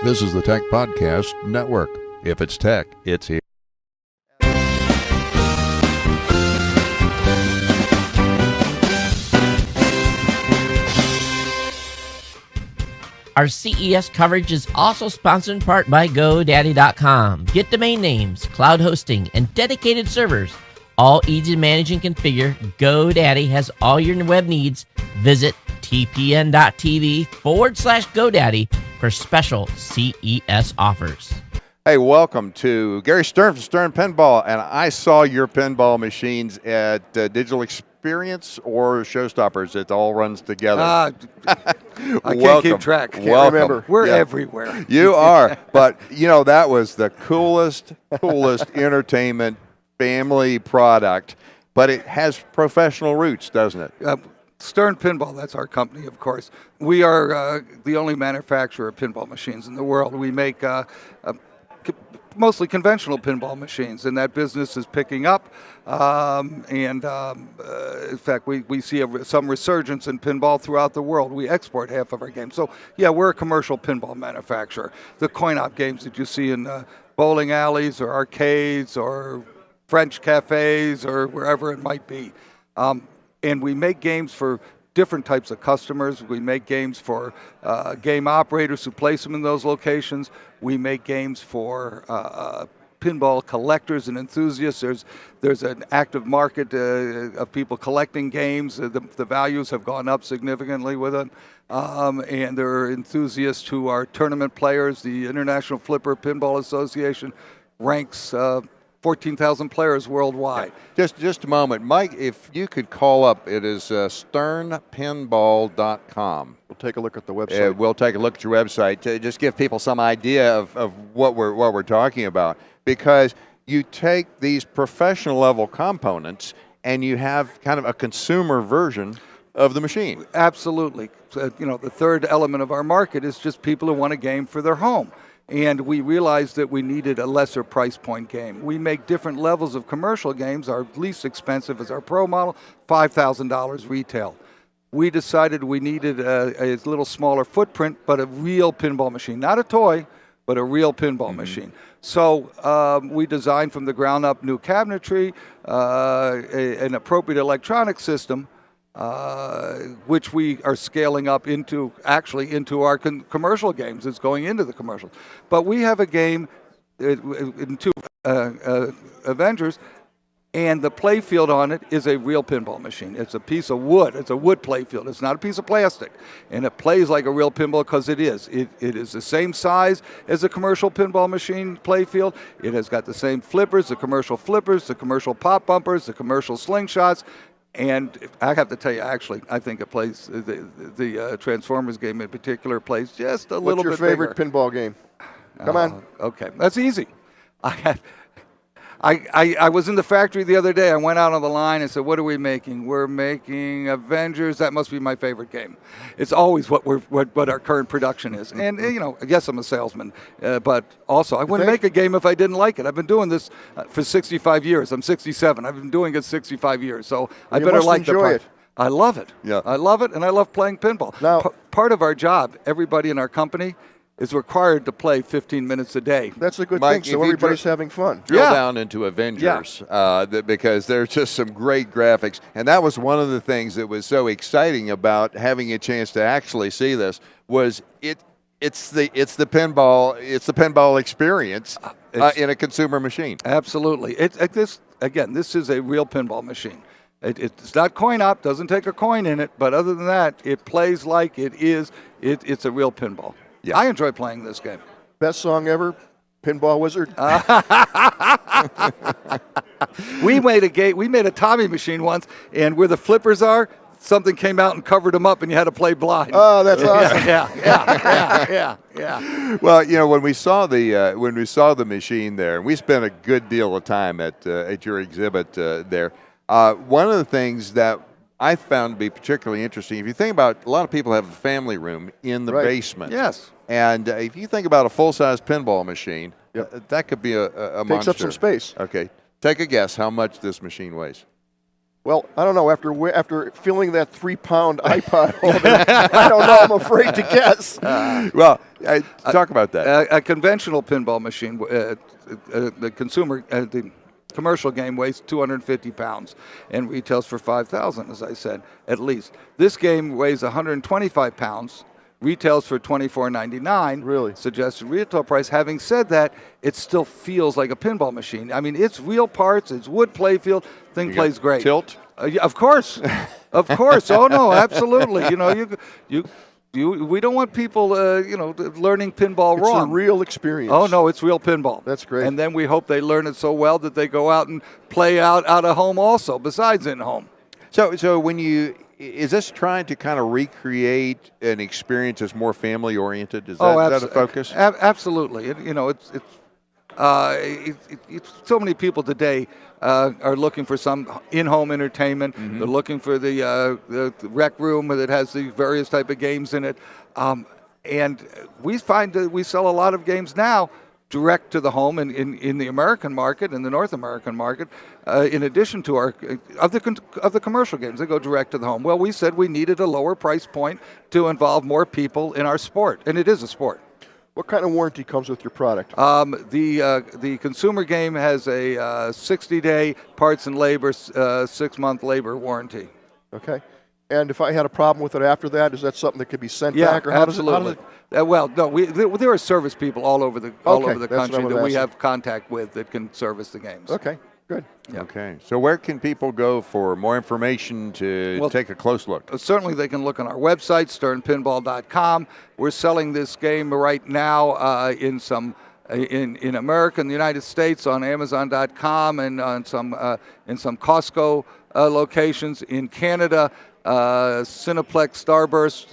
This is the Tech Podcast Network. If it's tech, it's here. Our CES coverage is also sponsored in part by GoDaddy.com. Get domain names, cloud hosting, and dedicated servers. All easy to manage and configure. GoDaddy has all your web needs. Visit TPN.TV/GoDaddy for special CES offers. Hey, welcome to Gary Stern from Stern Pinball, and I saw your pinball machines at Digital Experience or Showstoppers. It all runs together. I can't keep track. Can't remember. We're everywhere. You are, but you know that was the coolest entertainment family product. But it has professional roots, doesn't it? Stern Pinball, that's our company, of course. We are the only manufacturer of pinball machines in the world. We make mostly conventional pinball machines, and that business is picking up. In fact, we see some resurgence in pinball throughout the world. We export half of our games. So, yeah, we're a commercial pinball manufacturer. The coin-op games that you see in bowling alleys or arcades or French cafes or wherever it might be. And we make games for different types of customers. We make games for game operators who place them in those locations. We make games for pinball collectors and enthusiasts. There's an active market of people collecting games. The values have gone up significantly with it. And there are enthusiasts who are tournament players. The International Flipper Pinball Association ranks 14,000 players worldwide. Just a moment. Mike, if you could call up, it is sternpinball.com. We'll take a look at the website. We'll take a look at your website to just give people some idea of what we're talking about. Because you take these professional level components and you have kind of a consumer version of the machine. Absolutely. The third element of our market is just people who want a game for their home. And we realized that we needed a lesser price point game. We make different levels of commercial games. Our least expensive is our Pro model, $5,000 retail. We decided we needed a little smaller footprint, but a real pinball machine. Not a toy, but a real pinball machine. So we designed from the ground up new cabinetry, an appropriate electronic system, which we are scaling up into our commercial games. It's going into the commercials. But we have a game in two Avengers, and the play field on it is a real pinball machine. It's a piece of wood. It's a wood play field. It's not a piece of plastic. And it plays like a real pinball because it is. It is the same size as a commercial pinball machine play field. It has got the same flippers, the commercial pop bumpers, the commercial slingshots. And I have to tell you, actually, I think it plays, the Transformers game in particular plays just a little bit bigger. What's your favorite pinball game? Come on. Okay, that's easy. I was in the factory the other day. I went out on the line and said, what are we making? We're making Avengers. That must be my favorite game. It's always what our current production is. And, yes, I'm a salesman, but also I wouldn't make a game if I didn't like it. I've been doing this for 65 years. I'm 67. I've been doing it 65 years. So I better like the part. I love it. Yeah. I love it, and I love playing pinball. Now, part of our job, everybody in our company, is required to play 15 minutes a day. That's a good Mike, thing, so everybody's having fun. Drill down into Avengers, because there's just some great graphics. And that was one of the things that was so exciting about having a chance to actually see this was it's the pinball experience in a consumer machine. Absolutely. This is a real pinball machine. It's not coin-op, doesn't take a coin in it, but other than that, it plays like it is. It's a real pinball. Yeah. I enjoy playing this game. Best song ever, Pinball Wizard. We made a Tommy machine once, and where the flippers are, something came out and covered them up, and you had to play blind. Oh, that's awesome. Yeah. Well, when we saw the machine there, and we spent a good deal of time at your exhibit there. One of the things that I found to be particularly interesting, if you think about, a lot of people have a family room in the basement. Yes. And if you think about a full-size pinball machine, that could be a monster. Takes up some space. Okay. Take a guess how much this machine weighs. Well, I don't know. After feeling that 3-pound iPod holder, I don't know. I'm afraid to guess. Well, talk about that. A conventional pinball machine, the commercial game weighs 250 pounds and retails for $5,000, as I said, at least. This game weighs 125 pounds, retails for $24.99. Really? Suggested retail price. Having said that, it still feels like a pinball machine. I mean, it's real parts, it's wood playfield, thing plays great. Tilt? Yeah, of course. Of course. Oh, no, absolutely. You know, we don't want people, learning pinball wrong. It's a real experience. Oh, no, it's real pinball. That's great. And then we hope they learn it so well that they go out and play out of home also, besides in home. So is this trying to kind of recreate an experience that's more family oriented? Is that a focus? Absolutely. So many people today are looking for some in-home entertainment. Mm-hmm. They're looking for the rec room that has the various type of games in it. And we find that we sell a lot of games now direct to the home in the American market, in the North American market, in addition to of the commercial games that go direct to the home. Well, we said we needed a lower price point to involve more people in our sport, and it is a sport. What kind of warranty comes with your product? The consumer game has a 60-day parts and labor, 6-month labor warranty. Okay. And if I had a problem with it after that, is that something that could be sent back? Or absolutely. Well, no, there are service people all over the country that we have contact with that can service the games. Okay, good. Yeah. Okay. So where can people go for more information to take a close look? Certainly they can look on our website, sternpinball.com. We're selling this game right now in America, in the United States, on Amazon.com, and on in some Costco locations in Canada. Cineplex, Starburst,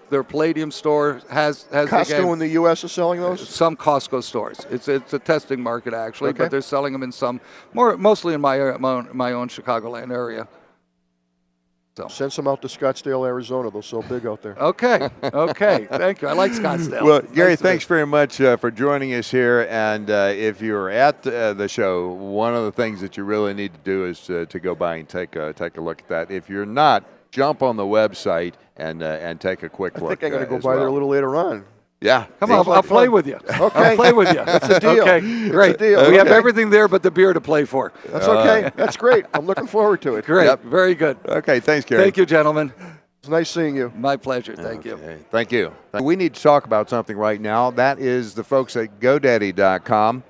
their Palladium store has the game. Costco in the U.S. is selling those? Some Costco stores. It's a testing market, actually, Okay. but they're selling them in some, mostly in my own Chicagoland area. So. Send some out to Scottsdale, Arizona. They're so big out there. Okay. Thank you. I like Scottsdale. Well, Gary, thanks very much for joining us here. And if you're at the show, one of the things that you really need to do is to go by and take a look at that. If you're not, jump on the website and take a quick look. I think I'm going to go by there a little later on. Yeah. Come on, I'll play with you. Okay. I'll play with you. That's a deal. Okay, great. Deal. We have everything there but the beer to play for. That's okay. That's great. I'm looking forward to it. Great. Yep. Very good. Okay, thanks, Gary. Thank you, gentlemen. It's nice seeing you. My pleasure. Thank you. Thank you. We need to talk about something right now. That is the folks at GoDaddy.com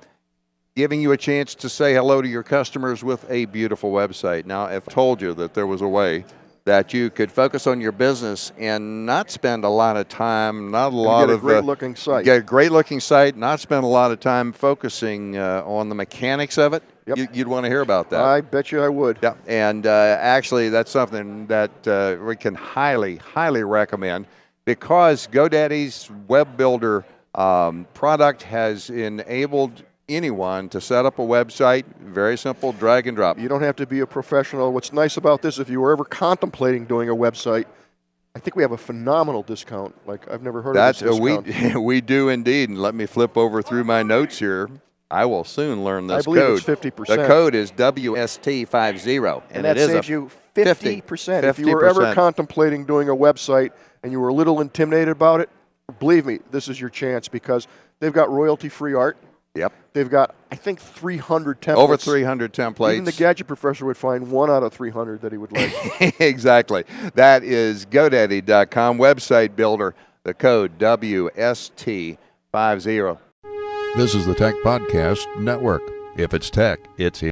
giving you a chance to say hello to your customers with a beautiful website. Now, if I told you that there was a way that you could focus on your business and not spend a lot of time, not a lot of great-looking site. Get a great-looking site, not spend a lot of time focusing on the mechanics of it. Yep. You'd want to hear about that. I bet you I would. Yeah, and actually that's something that we can highly, highly recommend because GoDaddy's web builder product has enabled anyone to set up a website. Very simple, drag and drop. You don't have to be a professional. What's nice about this, if you were ever contemplating doing a website, I think we have a phenomenal discount. Like, I've never heard of this discount. We do indeed. And let me flip over through my notes here. I will soon learn this code. I believe it's 50%. The code is WST50. And that saves you 50%. If you were ever contemplating doing a website and you were a little intimidated about it, believe me, this is your chance because they've got royalty-free art. Yep. They've got, I think, 300 templates. Over 300 templates. Even the gadget professor would find 1 out of 300 that he would like. Exactly. That is GoDaddy.com website builder. The code WST50. This is the Tech Podcast Network. If it's tech, it's here.